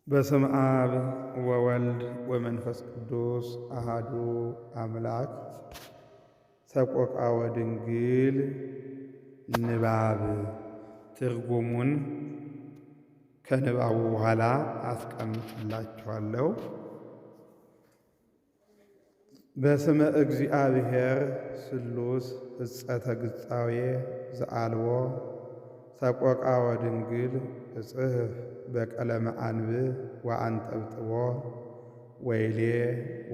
በስም አብ ወወልድ ወመንፈስ ቅዱስ አሃዱ አምላክ። ሰቆቃወ ድንግል ንባብ። ትርጉሙን ከንባቡ በኋላ አስቀምጥላችኋለሁ። በስመ እግዚአብሔር ስሉስ እጸተ ግጻዌ ዘአልቦ ሰቆቃወ ድንግል እጽሕፍ በቀለመ አንብዕ ወአንጠብጥቦ ወይሌ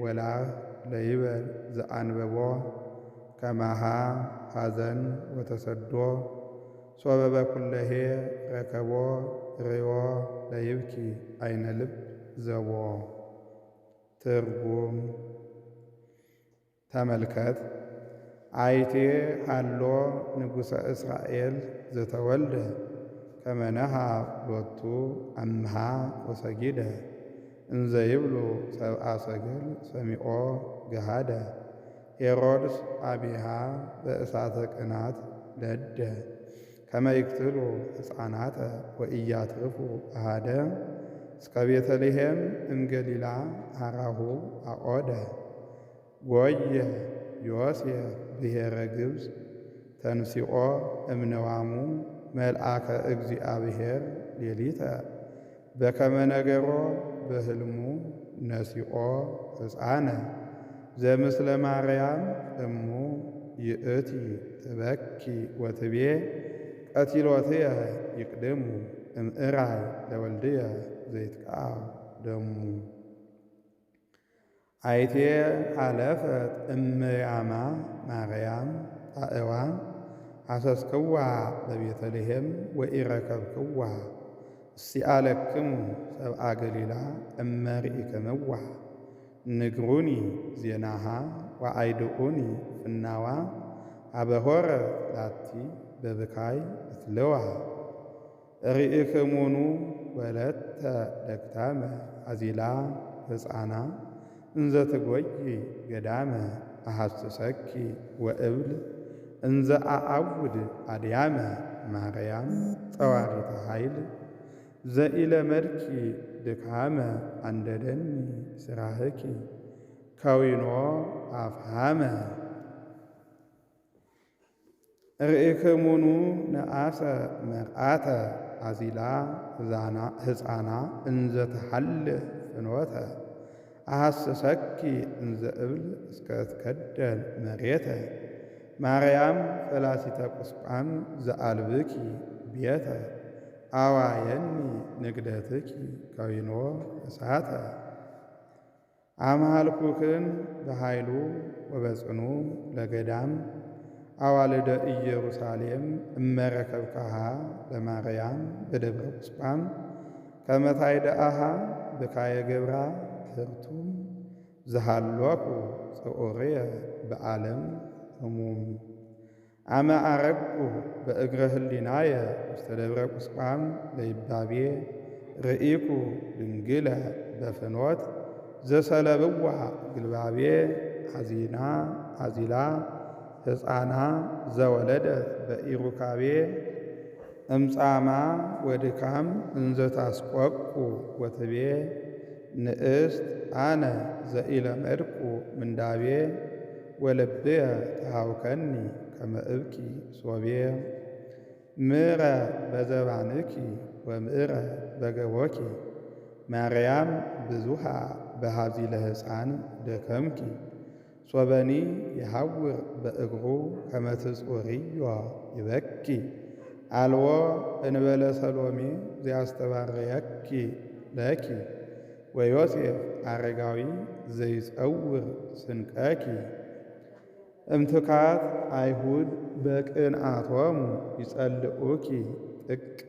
ወላህ ለይበል ዘአንበቦ ከማሃ ሐዘን ወተሰዶ ሶበ በኩለሄ ረከቦ ርዮ ለይብኪ አይነ ልብ ዘቦ። ትርጉም ተመልከት። አይቴ ሃሎ ንጉሠ እስራኤል ዘተወልደ ከመነሃ ሎቱ አምሃ ወሰጊደ እንዘ ይብሉ ሰብአ ሰገል ሰሚዖ ገሃደ ሄሮድስ አቢሃ በእሳተ ቅናት ለደ ከመ ይቅትሉ ሕፃናተ ወኢያትርፉ አሃደ እስከ ቤተልሔም እምገሊላ ሐራሁ አቆደ ጎየ ዮሴፍ ብሔረ ግብፅ ተንሲኦ እምነዋሙ መልአከ እግዚአብሔር ሌሊተ በከመ ነገሮ በሕልሙ ነሲኦ ሕፃነ ዘምስለ ማርያም እሙ ይእቲ ትበኪ ወትቤ ቀቲሎትየ ይቅድሙ እምዕራይ ለወልድየ ዘይትቃው ደሙ። አይቴ ሐለፈት እመያማ ማርያም ጣዕዋን አሰስክዋ በቤተልሔም ወኢረከብክዋ እስቲአለክሙ ሰብአ ገሊላ እመርኢክምዋ ንግሩኒ ዜናሃ ወአይድኡኒ ፍናዋ አበሆረ ላቲ በብካይ እትለዋ ርኢክሙኑ ወለተ ደክታመ አዚላ ሕፃና እንዘ ትጐይ ገዳመ አሐስሰኪ ወእብል እንዘ አአውድ አድያመ ማርያም ጸዋሪተ ኃይል ዘኢለመድኪ ድካመ አንደደኒ ስራህኪ ከዊኖ አፍሃመ ርኢክሙኑ ነአሰ መርአተ አዚላ ሕፃና እንዘ ተሐልፍ ፍኖተ አሐስሰኪ እንዘ እብል እስከ እትከደን መሬተ ማርያም ፈላሲተ ቁስቋም ዘአልብኪ ቤተ አዋየኒ ንግደትኪ ከዊኖ እሳተ አምሃልኩክን በኃይሉ ወበጽኑ ለገዳም አዋልደ ኢየሩሳሌም እመረከብካሃ ለማርያም በደብረ ቁስቋም ከመታይደአሃ ብካየ ገብራ ህርቱም ዘሃሎኩ ጽኦርየ በዓለም ህሙም አመ አረግኩ በእግረ ህሊናየ ውስተ ደብረ ቁስቋም ለይባቤ ርኢኩ ድንግለ በፍኖት ዘሰለብዋ ግልባቤ አዚላ ሕፃና ዘወለደት በኢሩካቤ እምጻማ ወድካም እንዘ ታስቆቁ ወትቤ ንእስት አነ ዘኢለመድኩ ምንዳቤ ወልብየ ተሃውከኒ ከመ እብኪ ሶቤ ምረ በዘባንኪ ወምእረ በገቦኪ ማርያም ብዙሃ በሃዚለ ሕፃን ደከምኪ ሶበኒ የሐውር በእግሩ ከመ ትጹርዮ ይበኪ አልዎ እንበለ ሰሎሜ ዘያስተባርየኪ ለኪ ወዮሴፍ አረጋዊ ዘይጸውር ስንቀኪ እምትካት አይሁድ በቅንአቶሙ ይጸልኡኪ ጥቀ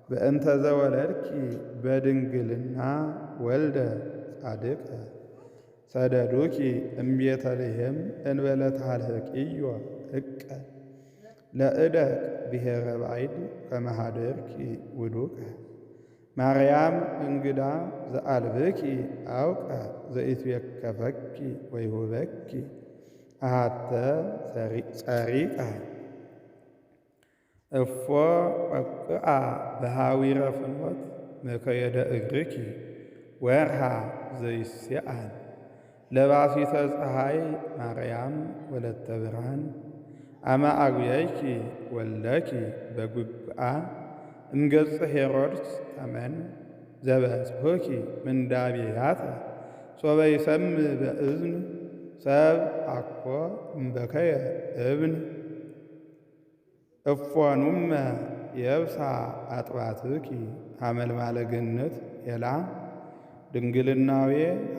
በእንተ ዘወለድኪ በድንግልና ወልደ ጻድቀ ሰደዱኪ እምቤተልሔም እንበለ ታልህቅዮ እቀ ለእደቅ ብሔረ ባዕድ ከመሃደርኪ ውዱቀ ማርያም እንግዳ ዘአልብኪ አውቀ ዘኢትዌከፈኪ ወይሁበኪ አሃተ ጸሪቀ እፎ ቈቅአ በሃዊረ ፍኖት መከየደ እግርኪ ወርሃ ዘይስአን ለባሲተ ፀሐይ ማርያም ወለተ ብርሃን አመ አጉየይኪ ወለኪ በጉግአ እምገጽ ሄሮድስ ተመን ዘበጽሑኪ ምንዳቤያተ ሶበ ይሰምዕ በእዝን ሰብ አኮ እምበከየ እብን እፎኑመ የብሳ አጥባትኪ አመልማለ ገነት ኤላ ድንግልናዌ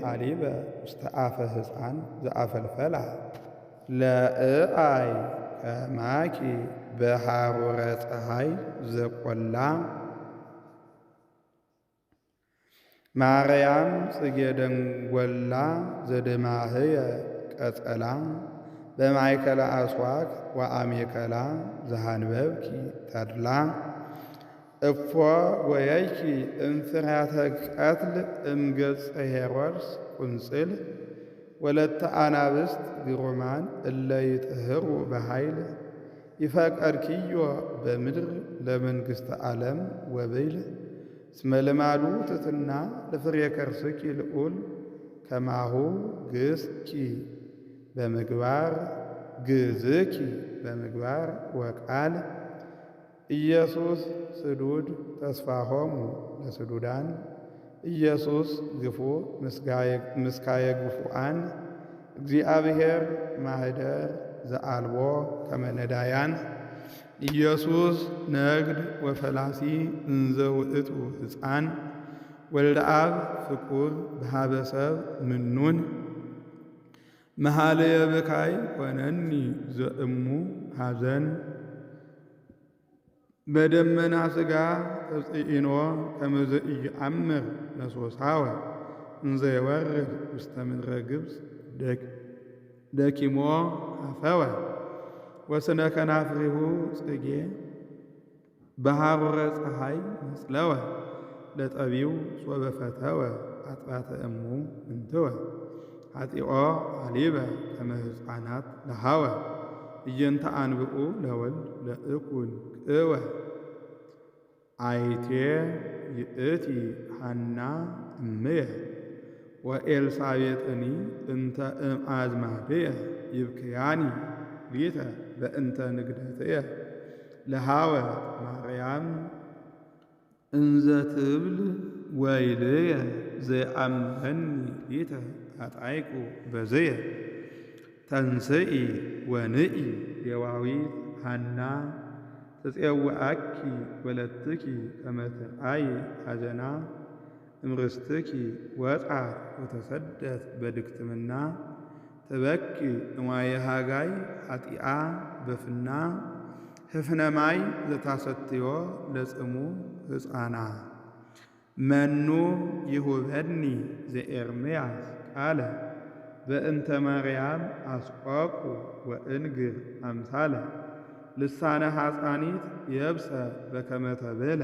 አሊበ ውስተ አፈ ሕፃን ዘአፈልፈላ ለእአይ ከማኪ በሐሩረ ፀሐይ ዘቈላ ማርያም ጽጌ ደንጐላ ዘደማህየ ቀጸላ በማእከለ አስዋክ ወአሜከላ ዘሃንበብኪ ተድላ እፎ ጐየይኪ እምፍርያተ ቀትል እምገጸ ሄሮድስ ቁንጽል ወለተ አናብስት ግሩማን እለ ይጥህሩ በኃይል ይፈቀድኪዮ በምድር ለመንግሥተ ዓለም ወብል እስመ ልማዱ ትሕትና ለፍሬ ከርስኪ ልዑል ከማሁ ግዝኪ በምግባር ግዝኪ በምግባር ወቃል ኢየሱስ ስዱድ ተስፋሆሙ ለስዱዳን ኢየሱስ ግፉ ምስካየ ግፉአን እግዚአብሔር ማህደር ዘአልቦ ከመነዳያን ኢየሱስ ነግድ ወፈላሲ እንዘ ውእቱ ሕፃን ወልደ አብ ፍቁር በሃበ ሰብ ምኑን መሃለየ ብካይ ኮነኒ ዘእሙ ሐዘን በደመና ሥጋ ተጽኢኖ ከመ ዘኢየአምር ነሶሳወ እንዘ የወርድ ውስተ ምድረ ግብፅ ደኪሞ አፈወ ወስነ ከናፍሪሁ ጽጌ በሐሩረ ፀሐይ መጽለወ ለጠቢው ሶበ ፈተወ አጥባተ እሙ እንትወ ኃጢኦ አሊበ ከመ ሕፃናት ለሃወ እየንተ አንብኡ ለወልድ ለእኩን ቅወ አይቴ ይእቲ ሐና እምየ ወኤልሳቤጥኒ እንተ እምአዝማድየ ይብክያኒ ሊተ በእንተ ንግደትየ ለሃወ ማርያም እንዘ ትብል ወይልየ ዘየአምረኒ ሊተ አጣይቁ በዝየ ተንስኢ ወንኢ የዋዊት ሐና ትፄውዐኪ ወለትኪ ከመ ትርአይ ሐዘና እምርስትኪ ወጻት ወተሰደት በድክትምና ትበኪ እማየ ሃጋይ ኃጢአ በፍና ህፍነ ማይ ዘታሰትዮ ለጽሙ ሕፃና መኑ ይሁበኒ ዘኤርምያስ ቃለ በእንተ ማርያም አስቆቁ ወእንግር አምሳለ ልሳነ ሐፃኒት የብሰ በከመ ተብለ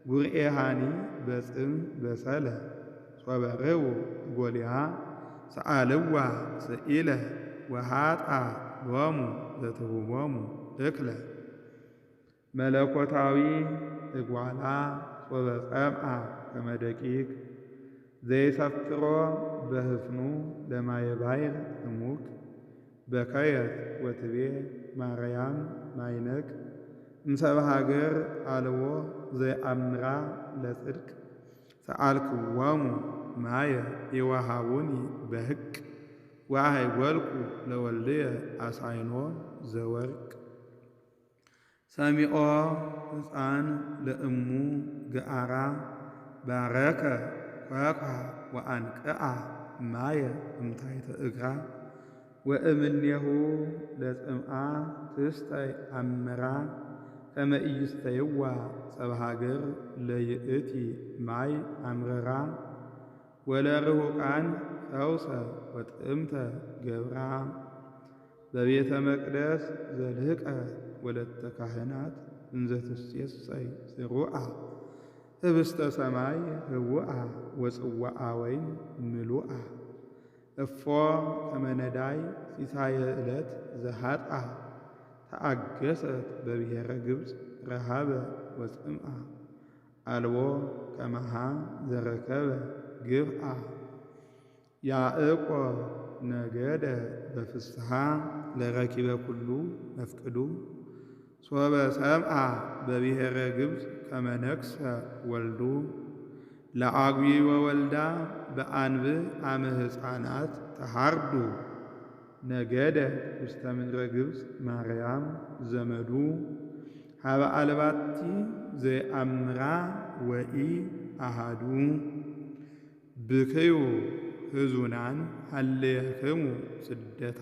ጉርኤሃኒ በጽም በሰለ ሶበርው ጐሊሃ ሰአልዋ ስኢለ ወሃጣ ሎሙ ዘትሁቦሙ እክለ መለኮታዊ እጓላ ሶበ ጸምአ ከመ ደቂቅ ዘይሰፍሮ በህፍኑ ለማየ ባሕር እሙቅ በከየት ወትቤ ማርያም ማይነቅ እምሰብአ ሀገር አልቦ ዘይአምራ ለጽድቅ ሰአልክዎሙ ማየ የወሃቡኒ በሕቅ ወአይጐልኩ ለወልድየ አሳይኖ ዘወርቅ ሰሚዖ ሕፃን ለእሙ ገአራ ባረከ ኮኳ ወአንቅአ ማየ እምታሕተ እግራ ወእምኔሁ ለጽምአ ትስተይ አምራ ከመ ኢይስተይዋ ሰብአ ሀገር ለይእቲ ማይ አምረራ ወለርሁቃን ፈውሰ ወጥዕምተ ገብራ በቤተ መቅደስ ዘልህቀ ወለተ ካህናት እንዘ ትሴሰይ ጽሩዓ ህብስተ ሰማይ ህውአ ወጽዋዓ ወይን ምሉአ እፎ ከመ ነዳይ ሲሳየ ዕለት ዘሃጣ ተአገሰት በብሔረ ግብፅ ረሃበ ወጽምአ አልቦ ከመሃ ዘረከበ ግብአ ያዕቆብ ነገደ በፍስሐ ለረኪበ ኩሉ መፍቅዱ ሶበ ሰምአ በብሔረ ግብፅ ከመነክሰ ወልዱ ለአግቢ ወወልዳ በአንብዕ አመ ሕፃናት ተሃርዱ ነገደ ውስተ ምድረ ግብፅ ማርያም ዘመዱ ሀበ አልባቲ ዘየአምራ ወኢ አሃዱ ብክዩ ህዙናን ሀሌክሙ ስደታ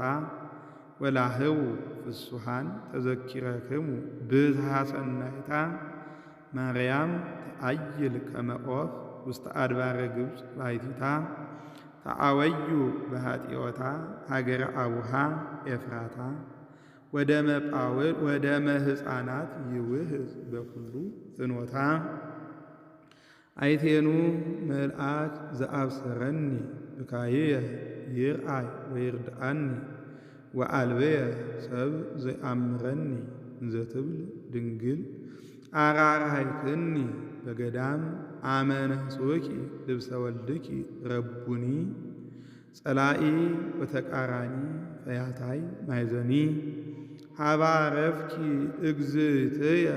ወላህቡ ፍሱሃን ተዘኪረክሙ ብዝሃ ሰናይታ ማርያም ተአይል ከመ ዖፍ ውስተ አድባረ ግብፅ ባሕቲታ ተአወዩ በኃጢኦታ ሀገረ አቡሃ ኤፍራታ ወደመ ሕፃናት ይውህዝ በኩሉ ፍኖታ አይቴኑ መልአክ ዘአብሰረኒ ብካይየ ይርአይ ወይርድአኒ ወአልብየ ሰብ ዘአምረኒ እንዘ ትብል ድንግል አራርሃይክኒ በገዳም አመ ነሥኡኪ ልብሰ ወልድኪ ረቡኒ ጸላኢ ወተቃራኒ ፈያታይ ማይዘኒ ሀበ አረፍኪ እግዝእትየ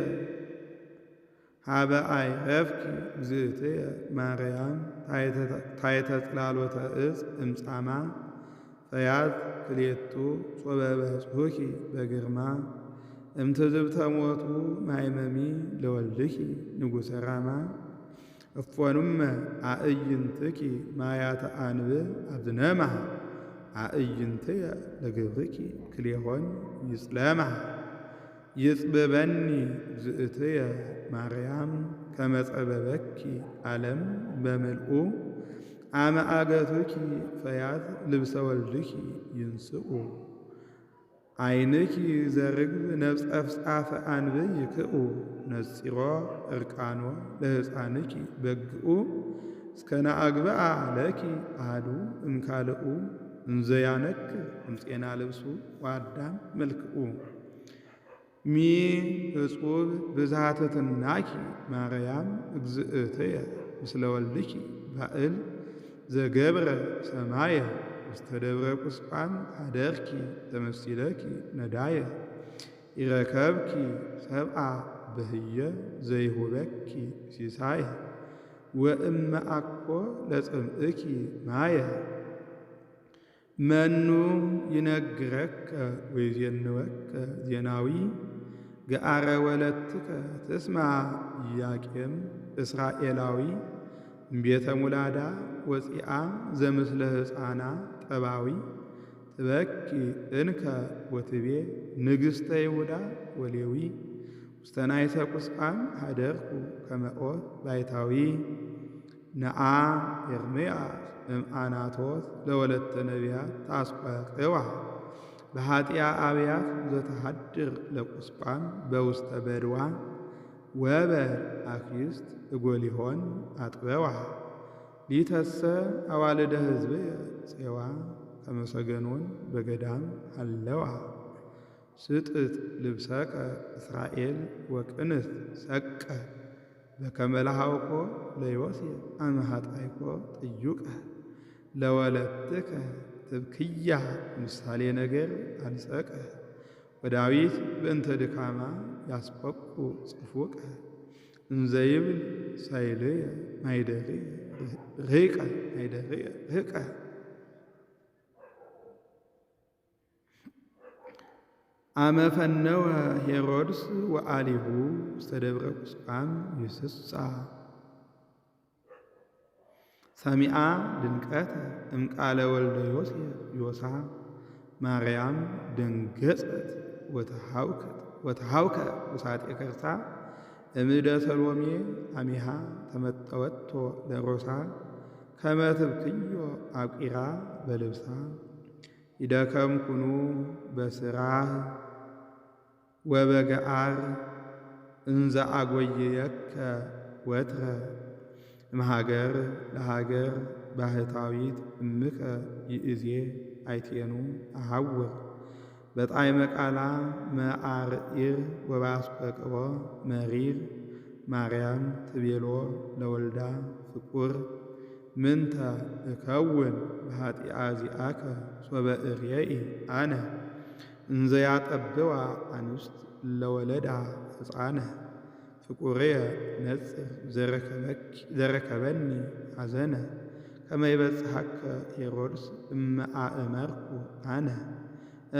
ሀበ አይረፍኪ እግዝእትየ ማርያም ታሕተ ጽላሎተ ዕፅ እምጻማ ፈያት ክልኤቱ ሶበ በጽሑኪ በግርማ እምትዝብተ ሞቱ ማይመሚ ለወልድኪ ንጉሠ ራማ እፎኑመ አእይንትኪ ማያተ አንብዕ አብዝነማ አእይንትየ ለግብርኪ ክልኤሆን ይጽለማ ይጽብበኒ እግዝእትየ ማርያም ከመ ጸበበኪ ዓለም በምልኡ አመ አገቱኪ ፈያት ልብሰ ወልድኪ ይንስኡ ዓይንኪ ዘርግብ ነጸፍጻፈ አንብዕ ይክኡ ነጺሮ ዕርቃኖ ለሕፃንኪ በግኡ እስከ ነአግብአ ለኪ አሐዱ እምካልኡ እንዘ ያነክር እምፄና ልብሱ ወአዳም መልክኡ ሚ እጹብ ብዝሃ ትሕትናኪ ማርያም እግዝእትየ ምስለ ወልድኪ ባእል ዘገብረ ሰማየ ውስተ ደብረ ቁስቋም ሀደርኪ ተመሲለኪ ነዳየ ይረከብኪ ሰብአ በህየ ዘይሁበኪ ሲሳየ ወእመ አኮ ለጽምእኪ ማየ መኑ ይነግረከ ወይዜንወከ ዜናዊ ገአረ ወለትከ ትስማ ኢያቄም እስራኤላዊ እምቤተ ሙላዳ ወፂአ ዘምስለ ሕፃና ጠባዊ ትበኪ እንከ ወትቤ ንግሥተ ይሁዳ ወሌዊ ውስተ ናይተ ቁስቋም ሀደርኩ ከመ ዖፍ ባይታዊ ነአ ኤርምያስ እምአናቶት ለወለተ ነቢያት ታስቆቅዋ በኃጢአ አብያት ዘተሃድር ለቁስቋም በውስተ በድዋ ወበር አክሊስት እጎሊሆን አጥበዋ ሊተሰ አዋልደ ሕዝብየ ፄዋ ከመሰገኖን በገዳም አለዋ ስጥት ልብሰከ እስራኤል ወቅንት ሰቀ በከመ ለሃውኮ ለዮሴፍ አመ ኃጣይኮ ጥዩቀ ለወለትከ ትብክያ ምሳሌ ነገር አልጸቀ ወዳዊት በእንተ ድካማ ያስፈቁ ጽፉቀ እንዘ ይብል ሳይልየ ማይደርየ ርቀ ማይደርየ ርቀ አመ ፈነወ ሄሮድስ ወአሊሁ ውስተ ደብረ ቁስቋም ይስጻ ሰሚአ ድንቀተ እምቃለ ወልደ ዮሴፍ ዮሳ ማርያም ደንገጸት ወተሃውከ ውሳጤ ከርሳ እምደ ሰሎሜ አሚሃ ተመጠወቶ ለሮሳ ከመ ትብክዮ አቂራ በልብሳ ይደከምኩኑ በስራህ ወበገአር እንዘ አጐየየከ ወትረ እምሃገር ለሃገር ባህታዊት እምከ ይእዜ አይቴኑ አሐውር በጣዕመ ቃላ መዓርኢር ወባስቆቅቦ መሪር ማርያም ትቤሎ ለወልዳ ፍቁር ምንተ እከውን በኃጢአ ዚአከ ሶበ እሬኢ አነ እንዘ ያጠብዋ አንስት ለወለዳ ሕፃነ ፍቁርየ ነጽር ዘረከበኒ ሐዘነ ከመ ይበጽሐከ ሄሮድስ እመ አእመርኩ አነ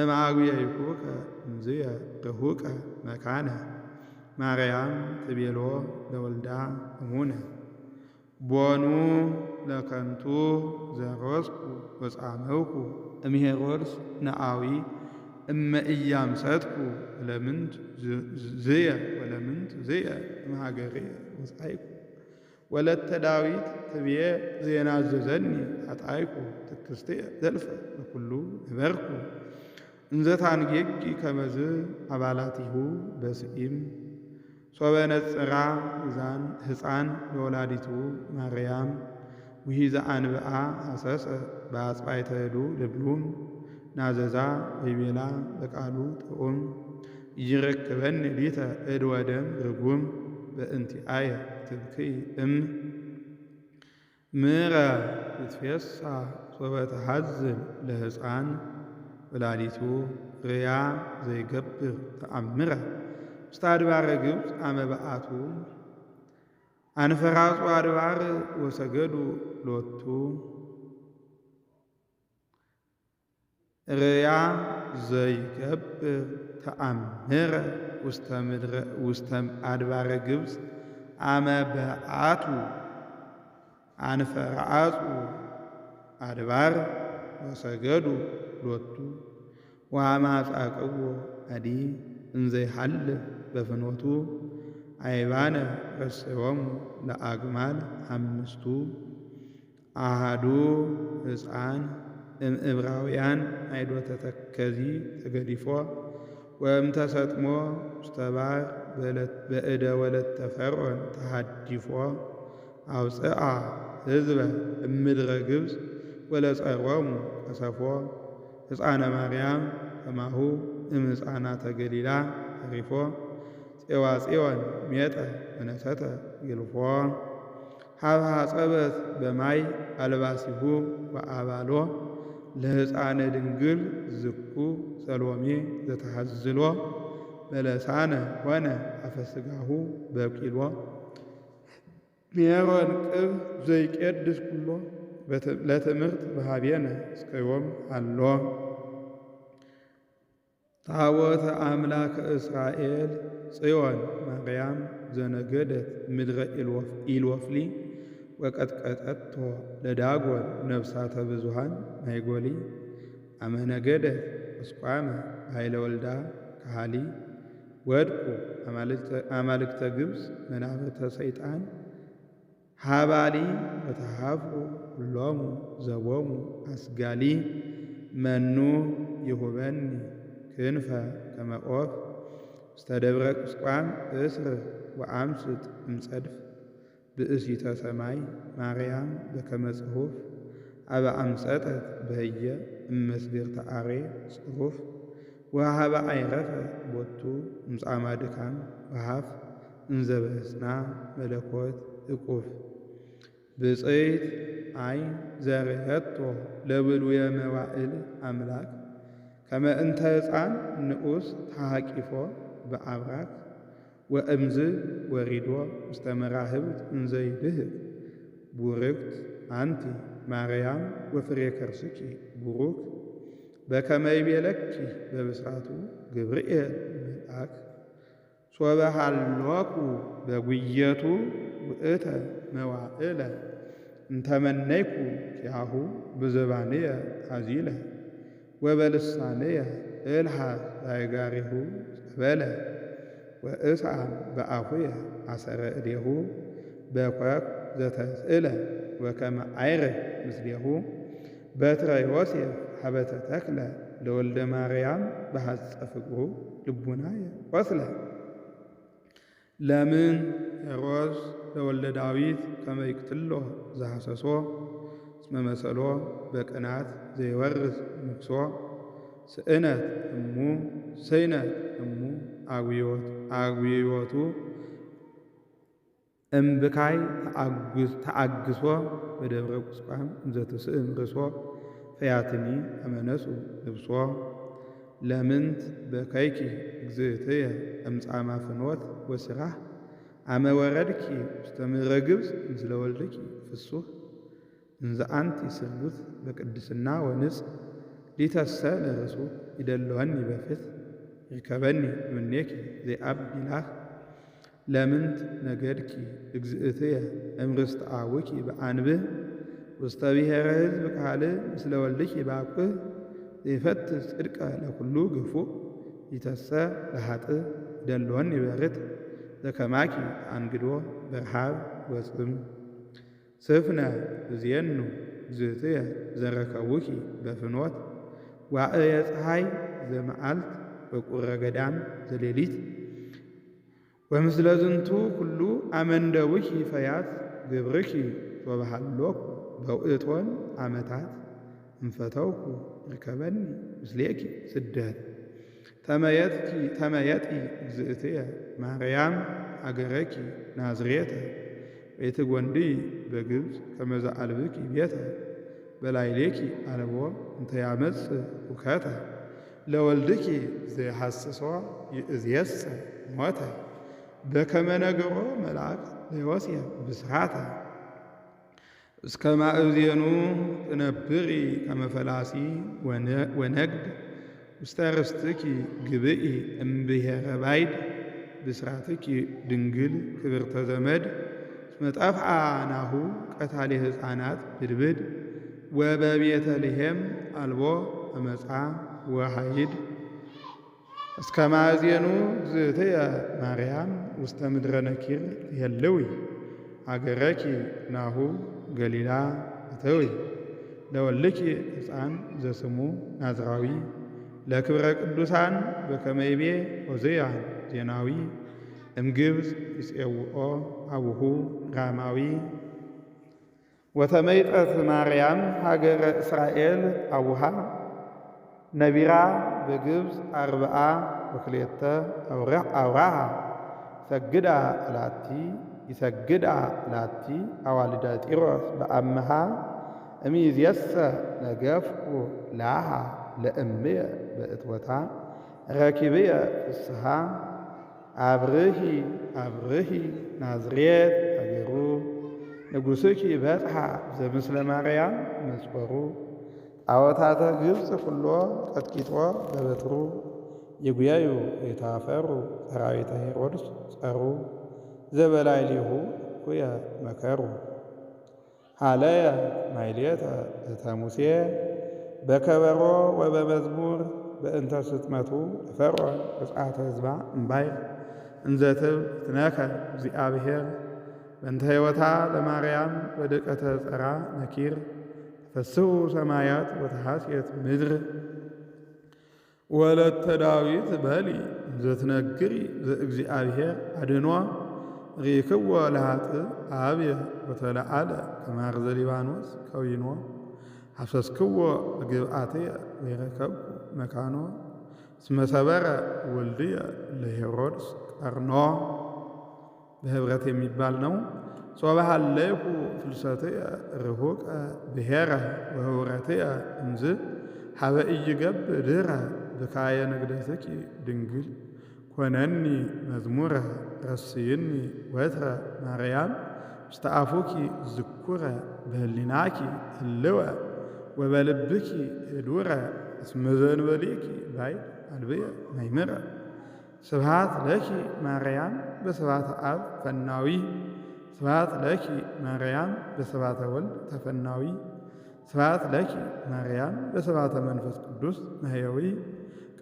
እምአጉየይኩከ እምዝየ ርሁቀ መካነ ማርያም ትቤሎ ለወልዳ እሙነ ቦኑ ለከንቱ ዘሮስኩ ወጻመውኩ እምሄሮድስ ነአዊ እመ ኢያምሰጥኩ ወለምንት ዝየ እምሃገርየ ወጻእኩ ወለተ ዳዊት ትቤ ዘየናዘዘኒ አጣይኩ ትክስትየ ዘልፈ በኩሉ ነበርኩ እንዘ ታንጌጊ ከመዝ አባላቲሁ በስኢም ሶበ ነጽራ ሕፃን ለወላዲቱ ማርያም ውሒዘ አንብአ ሐሰሰ በአጽባይተ እዱ ልብሉም ናዘዛ ወይቤላ በቃሉ ጥዑም ይረክበኒ ሊተ እድ ወደም ርጉም በእንቲአየ ትብክይ ምረ ይትፌሳ ሶበ ተሐዝን ለሕፃን ወላዲቱ ርያ ዘይገብር ተአምረ ውስተ አድባረ ግብፅ አመ በአቱ አንፈራጹ አድባር ወሰገዱ ሎቱ ርያ ዘይገብር ተአምረ ውስተ አድባረ ግብፅ አመ በአቱ አንፈራጹ አድባር ወሰገዱ ሎቱ ወአማጻቅዎ አዲ እንዘይሃልፍ በፍኖቱ አይባነ ረሰዮሙ ለአግማል አምስቱ አሃዱ ሕፃን እምዕብራውያን አይዶተ ተከዚ ተገዲፎ ወእምተሰጥሞ ውስተ ባሕር በእደ ወለተ ፈርዖን ተሃዲፎ አውፅአ ሕዝበ እምድረ ግብፅ ወለጸሮሙ ቀሰፎ ሕፃነ ማርያም ከማሁ እምሕፃናተ ገሊላ ተሪፎ ፄዋ ጽዮን ሜጠ ወነሰተ ይልፎ ሀብሃ ጸበት በማይ አልባሲሁ ወአባሎ ለሕፃነ ድንግል ዝኩ ሰሎሜ ዘተሐዝሎ በለሳነ ሆነ አፈስጋሁ በቂሎ ሜሮን ቅብ ዘይቄድስ ኩሎ ለትምህርት በሃቤነ እስከ ዮም አሎ ታቦተ አምላከ እስራኤል ጽዮን ማርያም ዘነገደት ምድረ ኢሎፍሊ ወቀጥቀጠቶ ለዳጎን ነፍሳተ ብዙሃን ማይጎሊ አመነገደት እስቋመ ኃይለ ወልዳ ካሃሊ ወድቁ አማልክተ ግብፅ መናብርተ ሰይጣን ሃባሊ ወተሃፍሩ ሁሎሙ ዘቦሙ አስጋሊ መኑ ይሁበኒ ክንፈ ከመ ዖፍ ውስተ ደብረ ቁስቋም እስር ወአምስጥ እምጸድፍ ብእሲተ ሰማይ ማርያም በከመ ጽሑፍ አበ አምጸጠት በህየ እመስግርተ አሬ ጽሑፍ ወሃበ አይረፈ ቦቱ እምጻማ ድካም ወሃፍ እንዘ በሕፅና መለኮት እቁፍ ብፅዕት ዓይን ዘርየቶ ለብሉየ መዋዕል አምላክ ከመ እንተ ሕፃን ንዑስ ተሃቂፎ በአብራክ ወእምዝ ወሪዶ ውስተ መራህብት እንዘ ይድህቅ ቡርክት አንቲ ማርያም ወፍሬ ከርስኪ ቡሩክ በከመ ይቤለኪ በብስራቱ ገብርኤል መልአክ ሶበ ሀሎኩ በጉየቱ ውእተ መዋዕለ እንተመነይኩ ኪያሁ ብዘባንየ አዚለ ወበልሳንየ እልሃ ዛይጋሪሁ ጸበለ ወእስአም በአፉየ አሰረ እዴሁ በኮክ ዘተስእለ ወከመ አይርህ ምስሌሁ በትረ ዮሴፍ ሀበተ ተክለ ለወልደ ማርያም በሐጸ ፍቅሩ ልቡናየ ቆስለ ለምን ሄሮድስ ለወልደ ዳዊት ከመ ይቅትሎ ዘሐሰሶ እስመ መሰሎ በቅናት ዘይወርስ ንግሶ ስእነት እሙ ስእነት እሙ አጉዮቱ እምብካይ ተአግሶ በደብረ ቁስቋም እንዘትስእም ርሶ ፈያትኒ አመነሱ ልብሶ ለምንት በከይኪ እግዝእትየ እምጻማ ፍኖት ወስራህ አመ ወረድኪ ውስተ ምድረ ግብፅ ምስለ ወልድኪ ፍሱህ እንዘ አንቲ ስርጉት በቅድስና ወንጽ ሊተሰ ለርሱ ይደለወኒ በፍት ይርከበኒ እምኔኪ ዘይአቢላህ ለምንት ነገድኪ እግዝእትየ እምርስተ አቡኪ በአንብህ ውስተ ብሔረ ሕዝብ ካልእ ምስለ ወልድኪ በአቁህ ዘይፈትህ ጽድቀ ለኩሉ ግፉእ ይተሰ ለኃጥእ ይደለወኒ በርት ዘከማኪ አንግዶ በረሃብ ወጽም ስፍነ እዝየኑ እግዝእትየ ዘረከቡኪ በፍኖት ዋእየ ፀሐይ ዘመዓልት በቁረ ገዳም ዘሌሊት ወምስለ ዝንቱ ኩሉ አመንደቡኪ ፈያት ግብርኪ ወበሃሎኩ በውእቶን ዓመታት እንፈተውኩ ርከበኒ ምስሌኪ ስደት ተመየጢ እግዝእትየ ማርያም አገረኪ ናዝሬተ ወይትጐንድዪ በግብፅ ከመ ዘአልብኪ ቤተ በላዕሌኪ አልቦ እንተ ያመጽእ ሁከተ ለወልድኪ ዘይሐስሶ ይእዜሰ ሞተ በከመ ነገሮ መልአክ ለዮሴፍ ብስራተ እስከ ማእዜኑ ትነብሪ ከመ ፈላሲ ወነግድ ውስተ ርስትኪ ግብኢ እምብሔረ ባይድ ብስራትኪ ድንግል ክብርተ ዘመድ እስመ ጠፍአ ናሁ ቀታሊ ሕፃናት ብድብድ ወበቤተልሔም አልቦ አመፃ ወሃይድ እስከ ማእዜኑ እግዝእትየ ማርያም ውስተ ምድረ ነኪር የልዊ አገረኪ ናሁ ገሊላ እተዊ ለወልድኪ ሕፃን ዘስሙ ናዝራዊ ለክብረ ቅዱሳን በከመ ይቤ ዖዝያን ዜናዊ እምግብፅ ይፄውኦ አቡሁ ራማዊ ወተመይጠት ማርያም ሀገረ እስራኤል አቡሃ ነቢራ በግብፅ 42 አውራሃ ይሰግዳ ላቲ አዋልደ ጢሮስ በአምሃ እምይእዜሰ ነገፍኩ ላሃ ለእምየ በእትወታ ረኪብየ ፍስሓ አብርሂ ናዝሬት አገሩ ንጉሥኪ በጽሐ ዘምስለ ማርያም መጽወሩ ጣዖታተ ግብፅ ኩሎ ቀጥቂጦ በበትሩ ይጉያዩ የታፈሩ ሰራዊተ ሄሮድስ ጸሩ ዘበላዕሌሁ እኩየ መከሩ ሃለየ ማሕሌተ እተ ሙሴ በከበሮ ወበመዝሙር በእንተ ስጥመቱ ለፈርዖን ብፅዓተ ሕዝባ እምባይር እንዘ ትብል ትነከ እግዚአብሔር በእንተ ሕይወታ ለማርያም ወድቀተ ጸራ ነኪር ተፈስሑ ሰማያት ወተሐስየት ምድር ወለተ ዳዊት በሊ እንዘ ትነግሪ ዘእግዚአብሔር አድኖ ሪክዎ ለኃጥእ አብየ ወተለዓለ ከማር ዘሊባኖስ ከዊኖ ሐሰስክዎ በግብአትየ ወይረከብኩ መካኖ እስመ ሰበረ ወልድየ ለሄሮድስ ቀርኖ በህብረት የሚባል ነው። ሶበሃለይኩ ፍልሰትየ ርሁቀ ብሔረ ወህውረትየ እምዝ ሀበ ኢይገብእ ድኅረ ብካየ ንግደትኪ ድንግል ኮነኒ መዝሙረ ረስይኒ ወትረ ማርያም ውስተ አፉኪ ዝኩረ በህሊናኪ ህልወ ወበልብኪ ህዱረ እስመ ዘእንበሌኪ ባይድ አልብየ መይምረ ስብሐት ለኪ ማርያም በስብሐተ አብ ፈናዊ ስብሐት ለኪ ማርያም በስብሐተ ወልድ ተፈናዊ ስብሐት ለኪ ማርያም በስብሐተ መንፈስ ቅዱስ መሕየዊ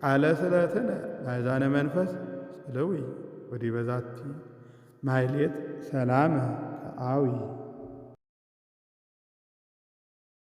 ቃለ ስእለትነ ባእዛነ መንፈስ ጽልዊ ወዲበ ዛቲ ማሕሌት ሰላመ ከአዊ